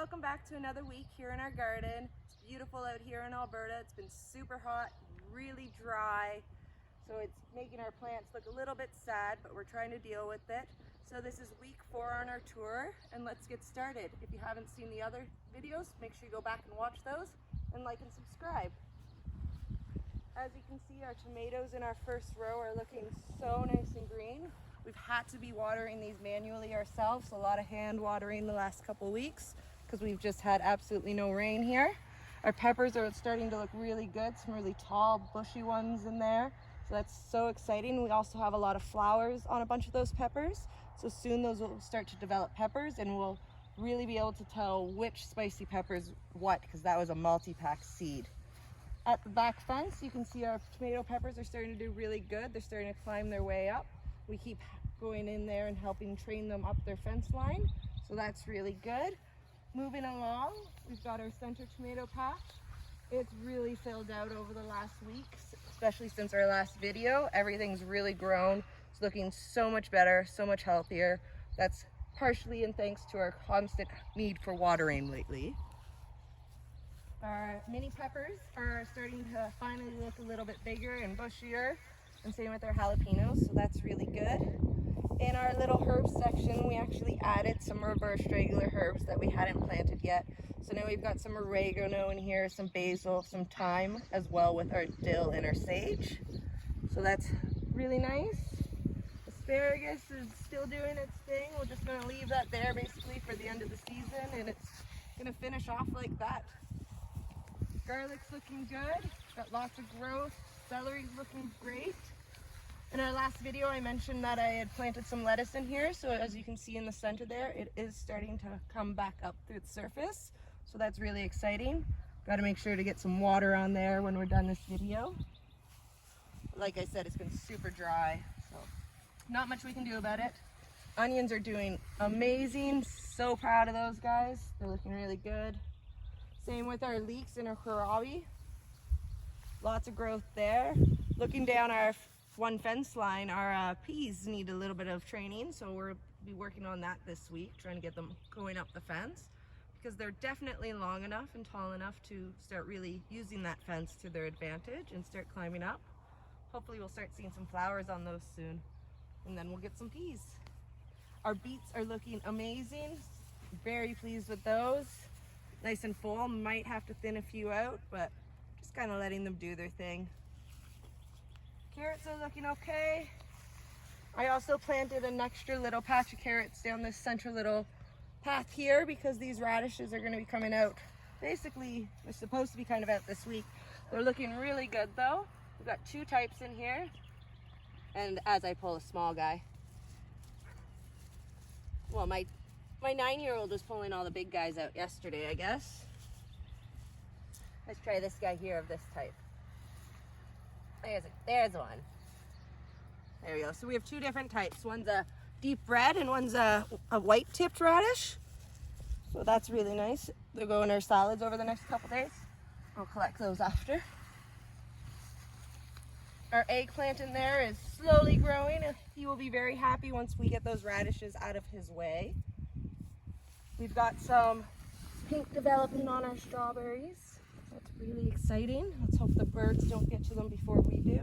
welcome back to another week here in our garden. It's beautiful out here in Alberta. It's been super hot, really dry, so it's making our plants look a little bit sad, but we're trying to deal with it. So this is week 4 on our tour, and let's get started. If you haven't seen the other videos, make sure you go back and watch those, and like and subscribe. As you can see, our tomatoes in our first row are looking so nice and green. We've had to be watering these manually ourselves, a lot of hand watering the last couple weeks because we've just had absolutely no rain here. Our peppers are starting to look really good, some really tall, bushy ones in there. So that's so exciting. We also have a lot of flowers on a bunch of those peppers. So soon those will start to develop peppers and we'll really be able to tell which spicy pepper is what, because that was a multi-pack seed. At the back fence, you can see our tomato peppers are starting to do really good. They're starting to climb their way up. We keep going in there and helping train them up their fence line. So that's really good. Moving along, we've got our center tomato patch. It's really filled out over the last week, especially since our last video. Everything's really grown. It's looking so much better, so much healthier. That's partially in thanks to our constant need for watering lately. Our mini peppers are starting to finally look a little bit bigger and bushier, and same with our jalapenos, so that's really good. In our little herbs section, we actually added some reversed regular herbs that we hadn't planted yet. So now we've got some oregano in here, some basil, some thyme, as well with our dill and our sage. So that's really nice. Asparagus is still doing its thing. We're just going to leave that there basically for the end of the season, and it's going to finish off like that. Garlic's looking good, got lots of growth. Celery's looking great. In our last video, I mentioned that I had planted some lettuce in here. So as you can see in the center there, it is starting to come back up through the surface. So that's really exciting. Got to make sure to get some water on there when we're done this video. Like I said, it's been super dry, so not much we can do about it. Onions are doing amazing. So proud of those guys. They're looking really good. Same with our leeks and our kohlrabi. Lots of growth there. Looking down our one fence line, our peas need a little bit of training, so we'll be working on that this week, trying to get them going up the fence, because they're definitely long enough and tall enough to start really using that fence to their advantage and start climbing up. Hopefully we'll start seeing some flowers on those soon, and then we'll get some peas. Our beets are looking amazing. Very pleased with those. Nice and full. Might have to thin a few out, but just kind of letting them do their thing. Carrots are looking okay. I also planted an extra little patch of carrots down this center little path here because these radishes are going to be coming out. Basically, they're supposed to be kind of out this week. They're looking really good though. We've got 2 types in here. And as I pull a small guy. Well, my 9-year-old was pulling all the big guys out yesterday, I guess. Let's try this guy here of this type. There's one. There we go. So we have 2 different types. One's a deep red and one's a white tipped radish. So that's really nice. They'll go in our salads over the next couple days. We'll collect those after. Our eggplant in there is slowly growing. He will be very happy once we get those radishes out of his way. We've got some pink developing on our strawberries. That's really exciting. Let's hope the birds don't get to them before we do.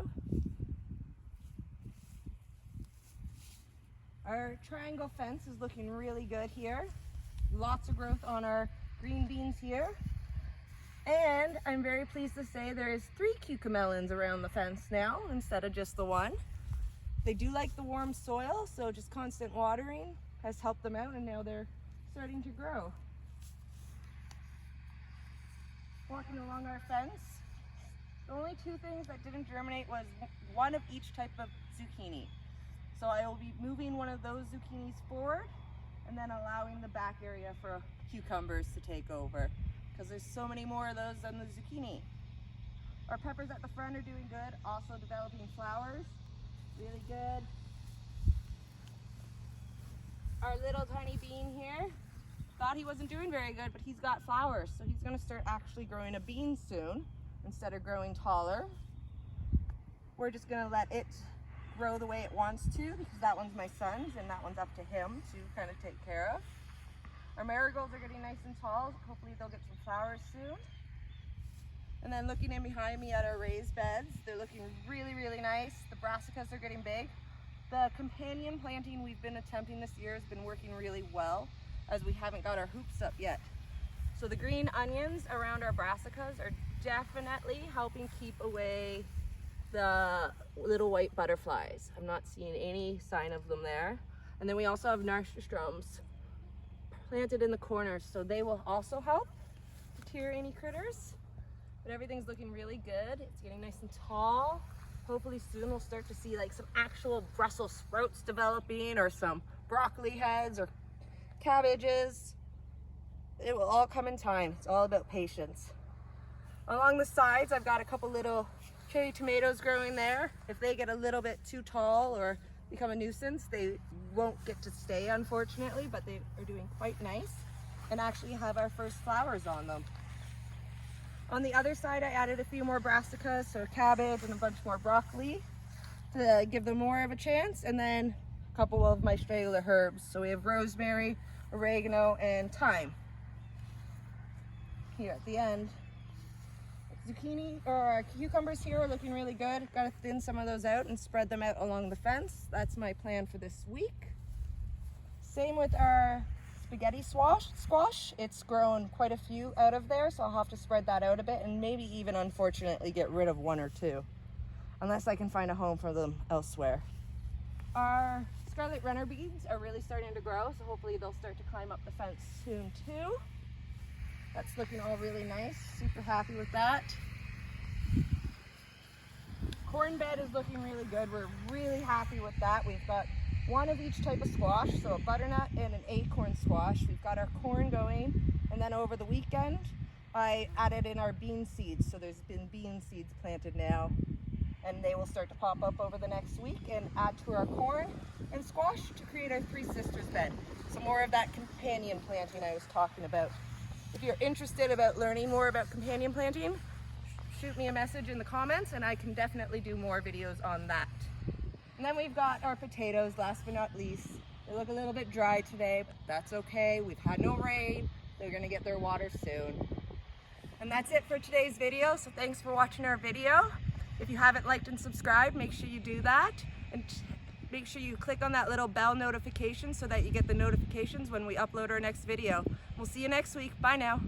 Our triangle fence is looking really good here. Lots of growth on our green beans here. And I'm very pleased to say there is 3 cucamelons around the fence now instead of just the 1. They do like the warm soil, so just constant watering has helped them out, and now they're starting to grow. Walking along our fence, the only 2 things that didn't germinate was one of each type of zucchini. So I will be moving one of those zucchinis forward and then allowing the back area for cucumbers to take over, because there's so many more of those than the zucchini. Our peppers at the front are doing good, also developing flowers, really good. Our little tiny bean here, thought he wasn't doing very good, but he's got flowers, so he's going to start actually growing a bean soon instead of growing taller. We're just going to let it grow the way it wants to, because that one's my son's and that one's up to him to kind of take care of. Our marigolds are getting nice and tall. Hopefully they'll get some flowers soon. And then looking in behind me at our raised beds, they're looking really, really nice. The brassicas are getting big. The companion planting we've been attempting this year has been working really well, as we haven't got our hoops up yet. So the green onions around our brassicas are definitely helping keep away the little white butterflies. I'm not seeing any sign of them there. And then we also have nasturtiums planted in the corners, so they will also help deter any critters. But everything's looking really good. It's getting nice and tall. Hopefully soon we'll start to see like some actual Brussels sprouts developing, or some broccoli heads or cabbages. It will all come in time. It's all about patience. Along the sides, I've got a couple little cherry tomatoes growing there. If they get a little bit too tall or become a nuisance, they won't get to stay, unfortunately, but they are doing quite nice and actually have our first flowers on them. On the other side, I added a few more brassicas, so cabbage and a bunch more broccoli to give them more of a chance, and then a couple of my straggler herbs. So we have rosemary, oregano, and thyme. Here at the end, zucchini or cucumbers here are looking really good. Got to thin some of those out and spread them out along the fence. That's my plan for this week. Same with our spaghetti squash. It's grown quite a few out of there, so I'll have to spread that out a bit and maybe even, unfortunately, get rid of one or two, unless I can find a home for them elsewhere. Our scarlet runner beans are really starting to grow, so hopefully they'll start to climb up the fence soon too. That's looking all really nice. Super happy with that. Corn bed is looking really good. We're really happy with that. We've got one of each type of squash, so a butternut and an acorn squash. We've got our corn going, and then over the weekend I added in our bean seeds. So there's been bean seeds planted now, and they will start to pop up over the next week and add to our corn and squash to create our Three Sisters bed. So more of that companion planting I was talking about. If you're interested about learning more about companion planting, shoot me a message in the comments and I can definitely do more videos on that. And then we've got our potatoes, last but not least. They look a little bit dry today, but that's okay. We've had no rain. They're gonna get their water soon. And that's it for today's video, so thanks for watching our video. If you haven't liked and subscribed, make sure you do that. And make sure you click on that little bell notification so that you get the notifications when we upload our next video. We'll see you next week. Bye now.